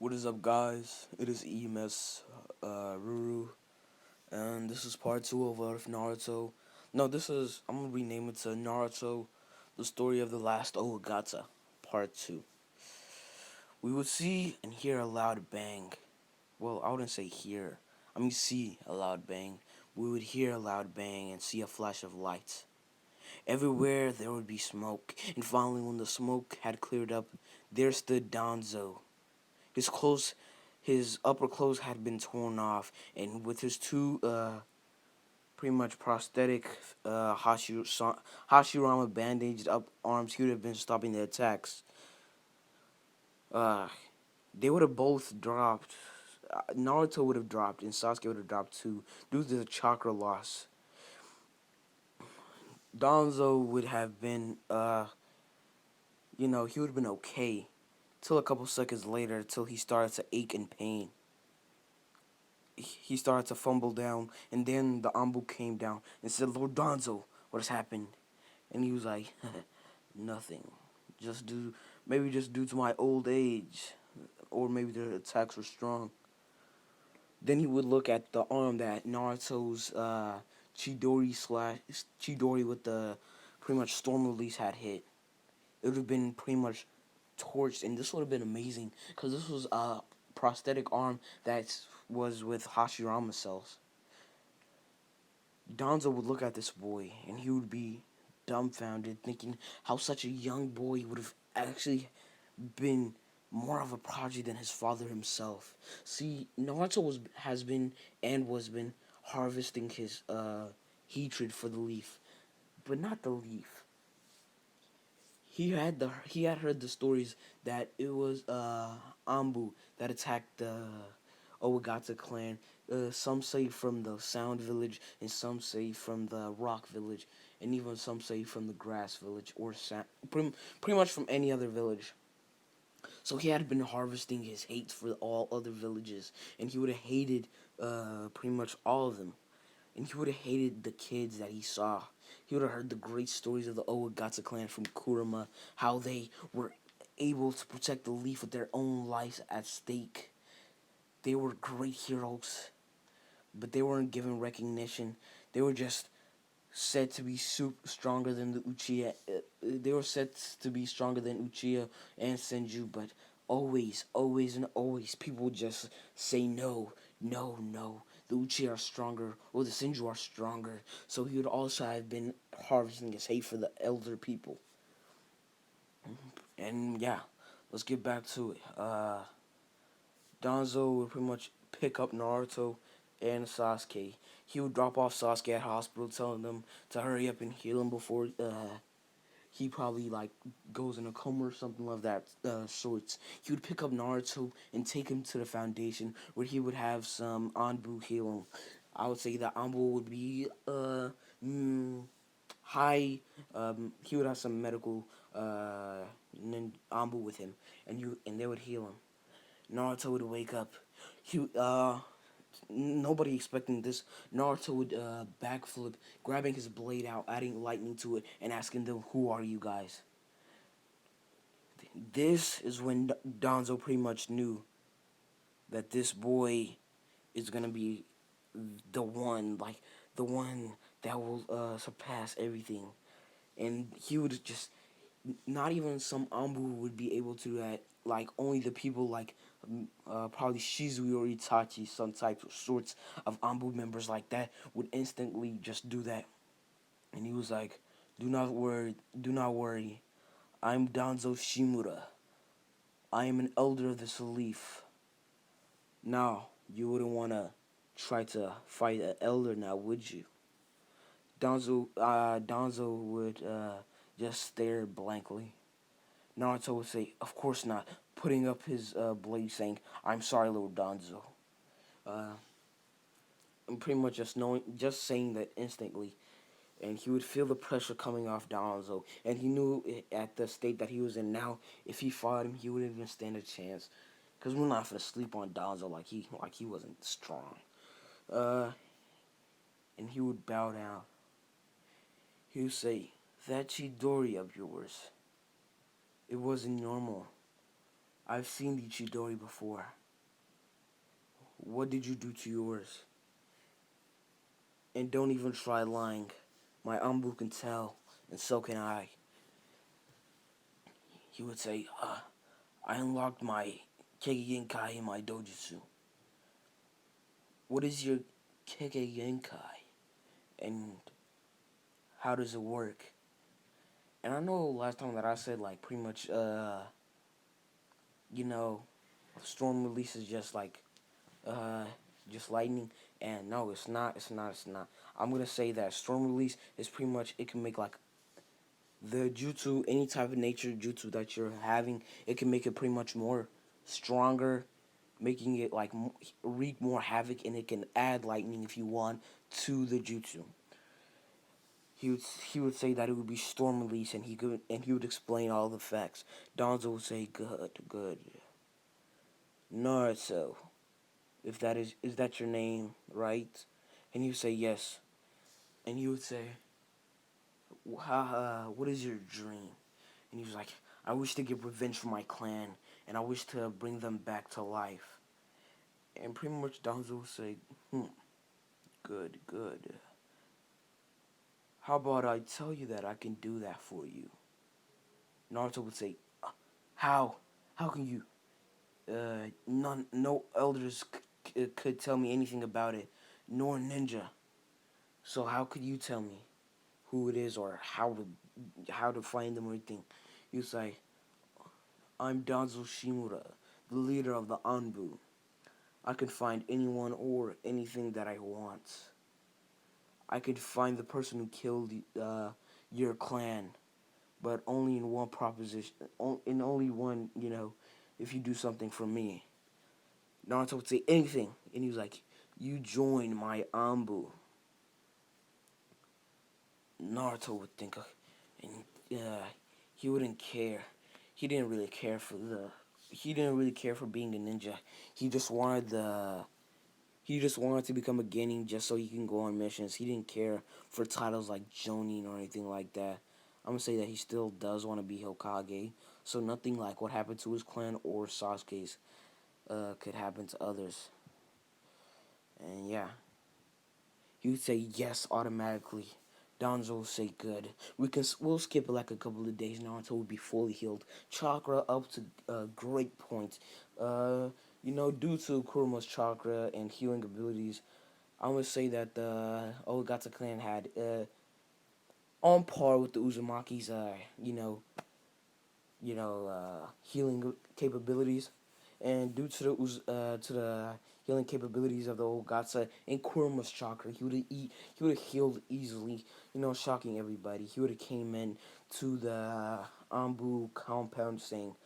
What is up, guys? It is EMS Ruru, and this is part two of Naruto. No, I'm gonna rename it to Naruto, the story of the last owagata, part two. We would see and hear a loud bang. Well, I wouldn't say hear. I mean, see a loud bang. We would hear a loud bang and see a flash of light. Everywhere there would be smoke, and finally, when the smoke had cleared up, there stood Danzo. His clothes, his upper clothes had been torn off, and with his two pretty much prosthetic Hashirama bandaged up arms, he would have been stopping the attacks. Uh, they would have both dropped. Naruto would have dropped, and Sasuke would have dropped too, due to the chakra loss. Danzo would have been, he would have been okay, till a couple seconds later, till he started to ache in pain. He started to fumble down, and then the Ambu came down and said, "Lord Donzo, what has happened?" And he was like, "Nothing. Maybe just due to my old age, or maybe the attacks were strong." Then he would look at the arm that Naruto's Chidori with the pretty much storm release had hit. It would have been pretty much torched, and this would have been amazing because this was a prosthetic arm that was with Hashirama cells. Donzo would look at this boy and he would be dumbfounded, thinking how such a young boy would have actually been more of a prodigy than his father himself. See, Naruto has been and was been harvesting his hatred for the leaf, but not the leaf. He had heard the stories that it was Ambu that attacked the Owagata clan. Some say from the Sound Village, and some say from the Rock Village, and even some say from the Grass Village, or pretty much from any other village. So he had been harvesting his hate for all other villages, and he would have hated pretty much all of them. And he would have hated the kids that he saw. He would have heard the great stories of the Owagata clan from Kurama, how they were able to protect the leaf with their own lives at stake. They were great heroes, but they weren't given recognition. They were just said to be stronger than the Uchiha. They were said to be stronger than Uchiha and Senju, but always, always, and always, people would just say no, no, no. The Uchiha are stronger, or the Senju are stronger. So he would also have been harvesting his hate for the elder people. And yeah, let's get back to it. Danzo would pretty much pick up Naruto and Sasuke. He would drop off Sasuke at hospital, telling them to hurry up and heal him before he probably like goes in a coma or something of that sorts. He would pick up Naruto and take him to the foundation where he would have some Anbu heal him. I would say that Anbu would be high. He would have some medical Anbu with him, and they would heal him. Naruto would wake up. He nobody expecting this. Naruto would backflip, grabbing his blade out, adding lightning to it, and asking them, "Who are you guys?" This is when Danzo pretty much knew that this boy is gonna be the one that will surpass everything, and he would just not even some Ambu would be able to do that. Like only the people like probably Shizui or Itachi, some type of sorts of Ambu members like that would instantly just do that. And he was like, do not worry. I'm Danzo Shimura. I am an elder of this leaf. Now, you wouldn't want to try to fight an elder now, would you? Danzo would just stare blankly. Naruto would say, "Of course not," putting up his blade, saying, "I'm sorry, Lord Danzo." Uh, and pretty much just saying that instantly, and he would feel the pressure coming off Danzo, and he knew at the state that he was in now, if he fought him, he wouldn't even stand a chance, because we're not gonna sleep on Danzo like he wasn't strong. Uh, and he would bow down. He would say, "That Chidori of yours, it wasn't normal. I've seen the Chidori before. What did you do to yours? And don't even try lying. My Ambu can tell, and so can I. He would say, I unlocked my Kekigenkai in my dojutsu. What is your Kekigenkai? And how does it work? And I know last time that I said, like, pretty much, you know, storm release is uh, just lightning. And no, it's not. I'm gonna say that storm release is pretty much, it can make, like, the jutsu, any type of nature jutsu that you're having, it can make it pretty much more stronger, making it like wreak more havoc, and it can add lightning if you want to the jutsu. He would say that it would be storm release, and he would explain all the facts. Donzo would say, "Good, Naruto. If that is that your name, right?" And he would say, "Yes." And he would say, What is your dream?" And he was like, "I wish to get revenge for my clan, and I wish to bring them back to life." And pretty much Donzo would say, Good, good. How about I tell you that I can do that for you?" Naruto would say, "How? How can you? No elders could tell me anything about it, nor ninja. So how could you tell me who it is or how to find them or anything?" He would say, "I'm Danzo Shimura, the leader of the Anbu. I can find anyone or anything that I want. I could find the person who killed your clan, but only in one proposition, in only one, if you do something for me." Naruto would say anything, and he was like, "You join my Anbu." Naruto would think, and he wouldn't care. He didn't really care for the. He didn't really care for being a ninja. He just wanted the. He just wanted to become a genin just so he can go on missions. He didn't care for titles like Jonin or anything like that. I'm gonna say that he still does want to be Hokage. So nothing like what happened to his clan or Sasuke's could happen to others. And yeah, he would say yes automatically. Donzo will say good. We'll skip like a couple of days now until we'll be fully healed. Chakra up to a great point. Uh, due to Kuruma's chakra and healing abilities, I'm gonna say that the Owagata clan had on par with the Uzumaki's healing capabilities, and due to the healing capabilities of the Ogata and Kuruma's chakra, he would have healed easily, shocking everybody. He would have came in to the Ambu compound saying,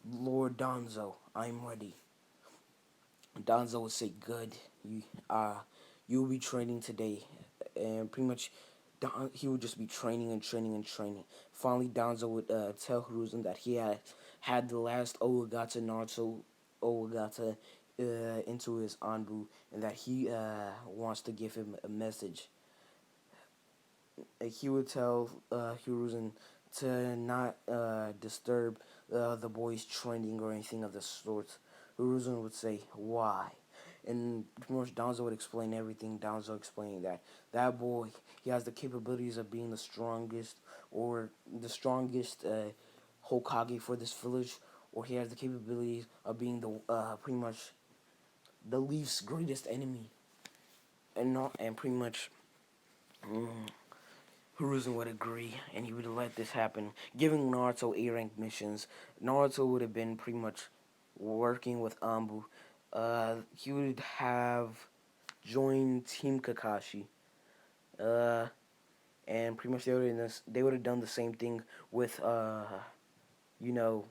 "Lord Danzo, I'm ready." Danzo would say, "Good, you'll be training today," and pretty much he would just be training and training and training. Finally, Danzo would tell Hiruzen that he had the last Owagata Naruto Owagata into his Anbu, and that he wants to give him a message. He would tell Hiruzen to not disturb the boy's training or anything of the sort. Hiruzen would say, "Why?" And pretty much Danzo would explain everything. Danzo explaining that boy, he has the capabilities of being the strongest Hokage for this village, or he has the capabilities of being the pretty much the Leaf's greatest enemy, and not and pretty much. Mm, Hiruzen would agree, and he would let this happen, giving Naruto A-rank missions. Naruto would have been pretty much working with Ambu. He would have joined Team Kakashi, uh, and pretty much they would have done the same thing with, you know,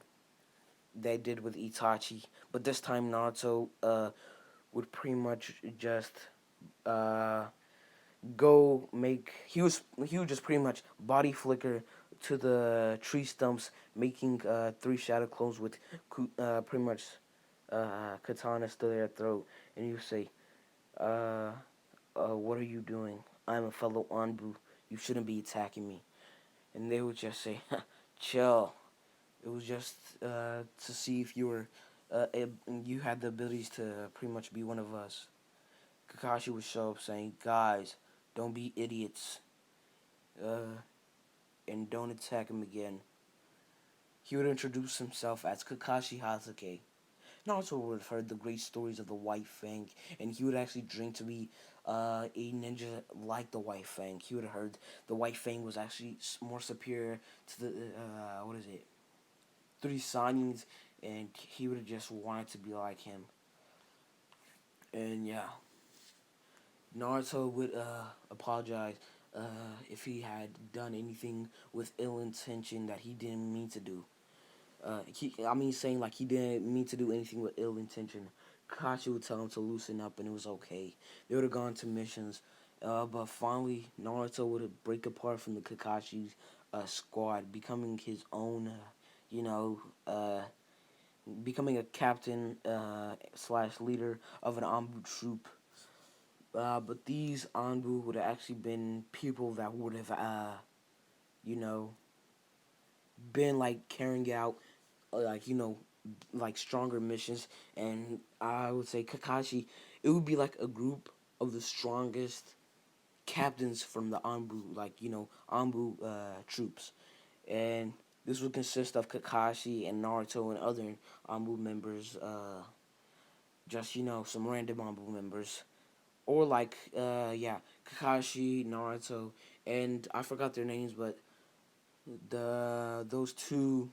they did with Itachi. But this time Naruto would pretty much just uh, go make he would just pretty much body flicker to the tree stumps, making three shadow clones with pretty much katana to their throat, and you say, uh, "What are you doing? I'm a fellow Anbu. You shouldn't be attacking me." And they would just say, "Chill. It was just to see if you were you had the abilities to pretty much be one of us. Kakashi would show up saying, "Guys, don't be idiots, uh, and don't attack him again." He would introduce himself as Kakashi Hatake. Naruto would have heard the great stories of the White Fang, and he would actually dream to be a ninja like the White Fang. He would have heard the White Fang was actually more superior to the what is it, Three Sanins, and he would have just wanted to be like him. And yeah, Naruto would apologize if he had done anything with ill intention that he didn't mean to do. Saying like he didn't mean to do anything with ill intention. Kakashi would tell him to loosen up, and it was okay. They would have gone to missions, but finally Naruto would break apart from the Kakashi squad, becoming his own, you know, becoming a captain slash leader of an Anbu troop. But these Anbu would have actually been people that would have, you know, been like carrying out, like like stronger missions. And I would say Kakashi, it would be like a group of the strongest captains from the Anbu, like Anbu troops, and this would consist of Kakashi and Naruto and other Anbu members, just some random Anbu members, or like yeah, Kakashi, Naruto, and I forgot their names, but those two,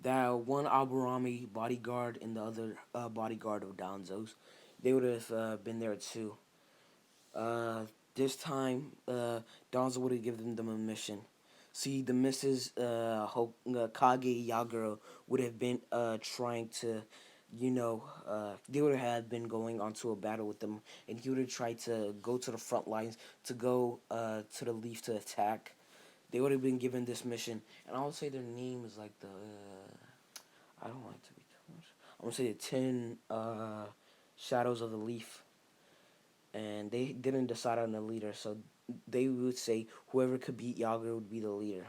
that one Aburami bodyguard and the other bodyguard of Danzo's, they would have been there too. Uh, this time, Danzo would have given them a mission. See, the Mrs. Kage Yaguro would have been trying to, they would have been going onto a battle with them, and he would have tried to go to the front lines, to go to the Leaf to attack. They would have been given this mission, and I would say their name is like the. I don't like to be too much. I'm gonna say the 10 Shadows of the Leaf, and they didn't decide on a leader, so they would say whoever could beat Yaga would be the leader.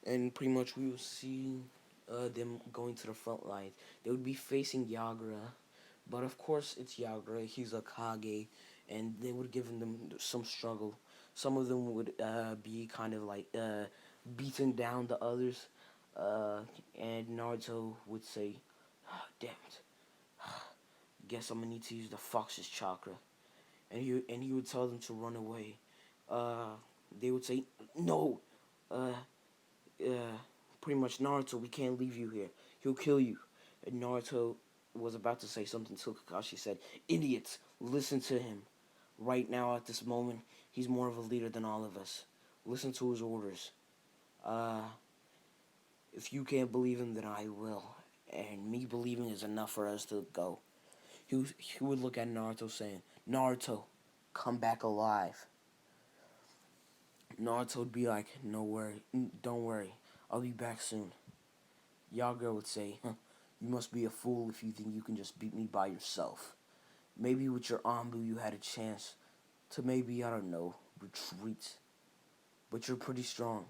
And pretty much we will see them going to the front lines. They would be facing Yagura, but of course it's Yagura. He's a Kage, and they would give them some struggle. Some of them would be kind of like beating down the others, uh, and Naruto would say, "Ah, damn it, guess I'm gonna need to use the Fox's chakra." And he would tell them to run away. Uh, they would say, "No, uh, uh, pretty much Naruto, we can't leave you here. He'll kill you." And Naruto was about to say something till Kakashi said, "Idiots, listen to him. Right now, at this moment, he's more of a leader than all of us. Listen to his orders. Uh, if you can't believe him, then I will. And me believing is enough for us to go." He would look at Naruto saying, "Naruto, come back alive." Naruto would be like, "No worry, don't worry, I'll be back soon." Yaga would say, "Huh, you must be a fool if you think you can just beat me by yourself. Maybe with your Anbu you had a chance to maybe, I don't know, retreat. But you're pretty strong.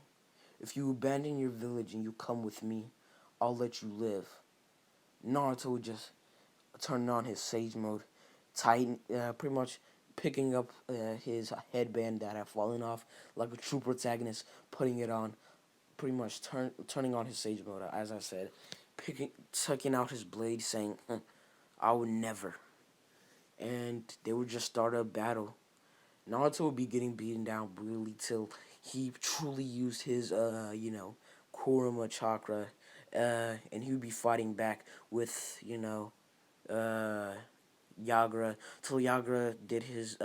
If you abandon your village and you come with me, I'll let you live." Naruto would just turn on his Sage mode, tighten, pretty much picking up his headband that had fallen off like a true protagonist, putting it on, pretty much turning on his Sage mode, as I said, tucking out his blade, saying, "I would never." And they would just start a battle. Naruto would be getting beaten down brutally till he truly used his, Kurama chakra, and he would be fighting back with, uh, Yagura, till Yagura did his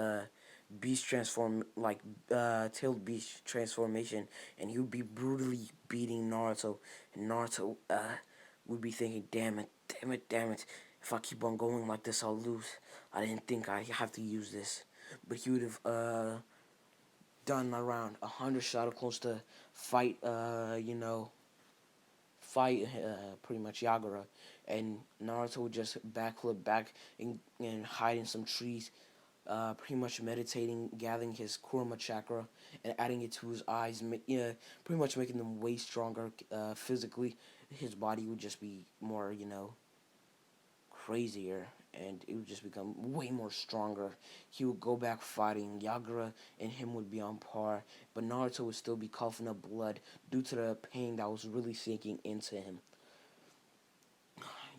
beast transform, like tailed beast transformation, and he would be brutally beating Naruto, and Naruto would be thinking, "Damn it, damn it, damn it! If I keep on going like this, I'll lose. I didn't think I have to use this." But he would have done around 100 shadow clones to fight, fight pretty much Yagura, and Naruto would just backflip back and hide in some trees, pretty much meditating, gathering his kurma chakra, and adding it to his eyes, yeah, pretty much making them way stronger physically. His body would just be more, crazier, and it would just become way more stronger. He would go back fighting. Yagura and him would be on par, but Naruto would still be coughing up blood due to the pain that was really sinking into him.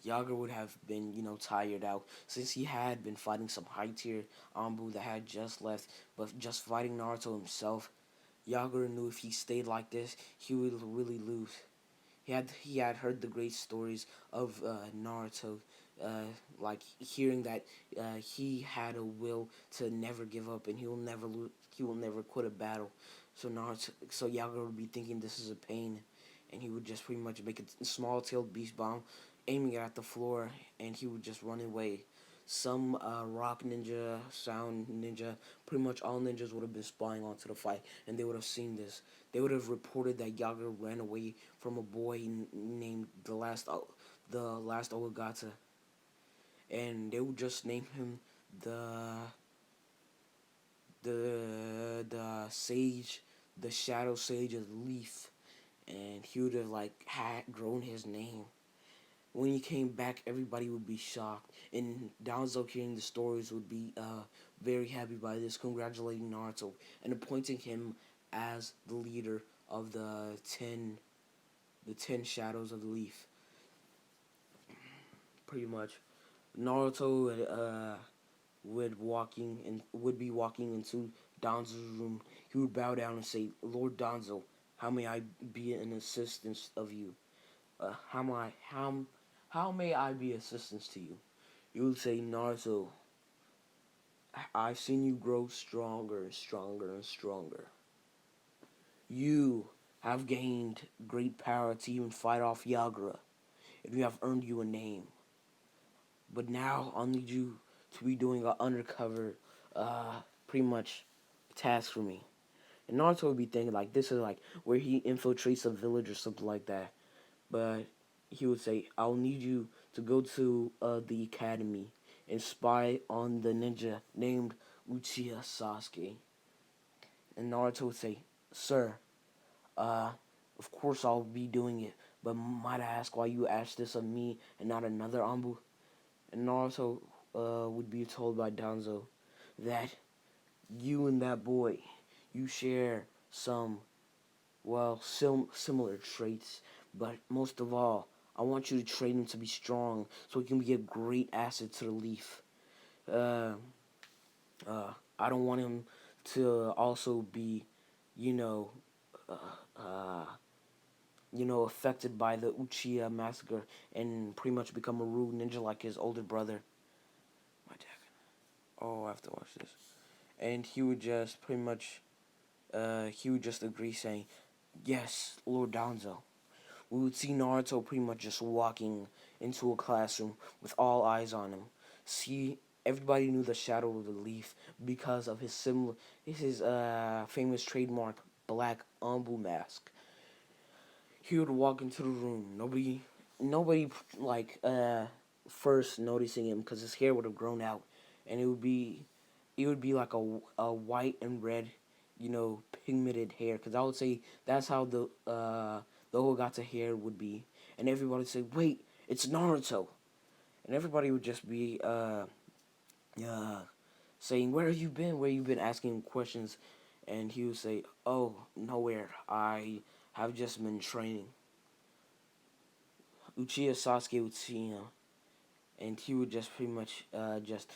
Yaga would have been, tired out since he had been fighting some high tier Ambu that had just left, but just fighting Naruto himself. Yaga knew if he stayed like this, he would really lose. He had heard the great stories of Naruto, like hearing that he had a will to never give up and he will never quit a battle. So Yaga would be thinking this is a pain, and he would just pretty much make a small tailed beast bomb, aiming it at the floor, and he would just run away. Some rock ninja, sound ninja, pretty much all ninjas would have been spying onto the fight, and they would have seen this. They would have reported that Yaga ran away from a boy named the last owagata, and they would just name him the the sage, the shadow sage of the leaf, and he would have had grown his name. When he came back, everybody would be shocked, and Danzo, hearing the stories, would be very happy by this, congratulating Naruto and appointing him as the leader of the ten shadows of the leaf. Pretty much, Naruto would be walking into Danzo's room. He would bow down and say, "Lord Danzo, how may I be an assistance of you? How may I be assistance to you?" You would say, "Naruto, I've seen you grow stronger and stronger and stronger. You have gained great power to even fight off Yagura, and you have earned you a name. But now I'll need you to be doing an undercover, pretty much, task for me." And Naruto would be thinking this is where he infiltrates a village or something like that. But he would say, "I'll need you to go to the academy and spy on the ninja named Uchiha Sasuke." And Naruto would say, "Sir, uh, of course I'll be doing it, but might I ask why you asked this of me and not another Ambu?" And Naruto would be told by Danzo that you and that boy, you share some, well, similar traits, but most of all, I want you to train him to be strong so he can be a great asset to the Leaf. Uh, I don't want him to also be, you know, uh, uh, affected by the Uchiha massacre and pretty much become a rude ninja like his older brother. My dad. Oh, I have to watch this. And he would just pretty much, he would just agree, saying, "Yes, Lord Danzo." We would see Naruto pretty much just walking into a classroom with all eyes on him. See, everybody knew the Shadow of the Leaf because of his famous trademark black Ambu mask. He would walk into the room. Nobody first noticing him because his hair would have grown out, and it would be like a white and red, pigmented hair. Because I would say that's how the Hogata hair would be, and everybody would say, "Wait, it's Naruto," and everybody would just be uh saying, "Where have you been? Where you been?" Asking him questions, and he would say, "Oh, nowhere. I have just been training." Uchiha Sasuke would see him, and he would just pretty much just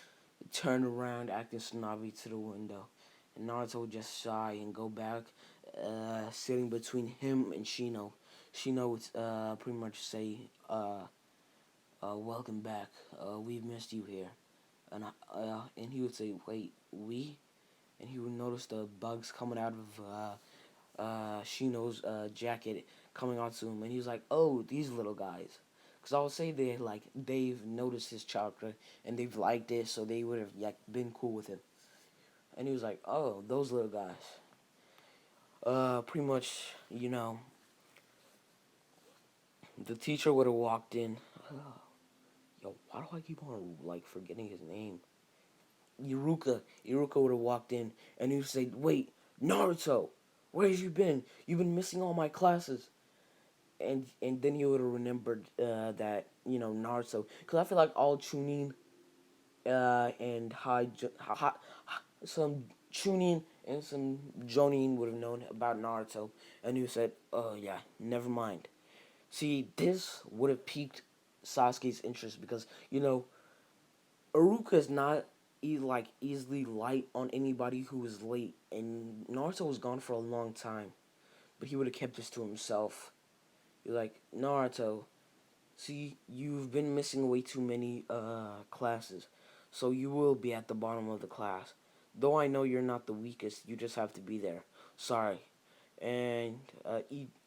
turn around, acting snobby to the window. And Naruto would just sigh and go back, sitting between him and Shino. Shino would pretty much say, "Welcome back. We've missed you here." And he would say, "Wait, we?" And he would notice the bugs coming out of Shino's jacket coming onto him, and he was like, "Oh, these little guys." Because I would say they've noticed his chakra and they've liked it, so they would have been cool with him. And he was like, "Oh, those little guys." Pretty much, the teacher would have walked in. Yo, why do I keep on forgetting his name? Iruka would have walked in and he would say, "Wait, Naruto, where have you been? You've been missing all my classes." And then he would have remembered that Naruto, because I feel like all Chunin and some Chunin and some Jonin would have known about Naruto, and he said, "Oh yeah, never mind." See, this would have piqued Sasuke's interest because Iruka is not easily light on anybody who is late, and Naruto was gone for a long time, but he would have kept this to himself. You're like, Naruto, see, you've been missing way too many classes, so you will be at the bottom of the class. Though I know you're not the weakest, you just have to be there. Sorry. And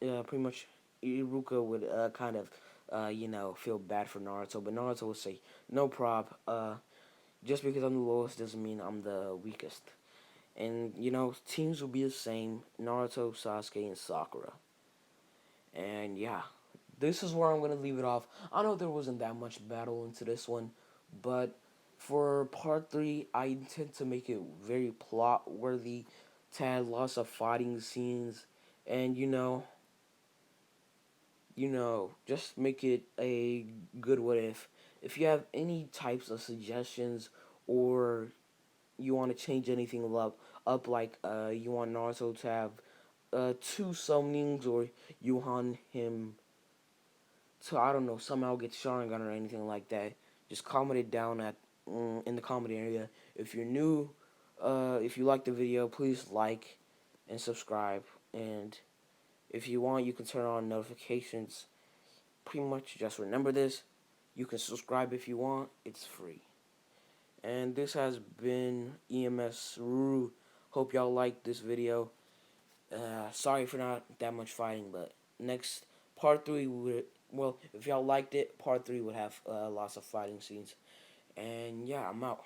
pretty much Iruka would kind of feel bad for Naruto, but Naruto would say, "No prob. Just because I'm the lowest doesn't mean I'm the weakest." And teams will be the same: Naruto, Sasuke, and Sakura. And yeah, this is where I'm gonna leave it off. I know there wasn't that much battle into this one, but for part three, I intend to make it very plot worthy, to add lots of fighting scenes, and just make it a good what if. If you have any types of suggestions, or you want to change anything up like you want Naruto to have two summonings, or you want him to, I don't know, somehow get Sharingan or anything like that, just comment it down in the comment area. If you're new, if you like the video, please like and subscribe. And if you want, you can turn on notifications. Pretty much just remember this. You can subscribe if you want. It's free. And this has been EMS Ruru. Hope y'all liked this video. Sorry for not that much fighting, but next part three would, well, if y'all liked it, part three would have lots of fighting scenes. And yeah, I'm out.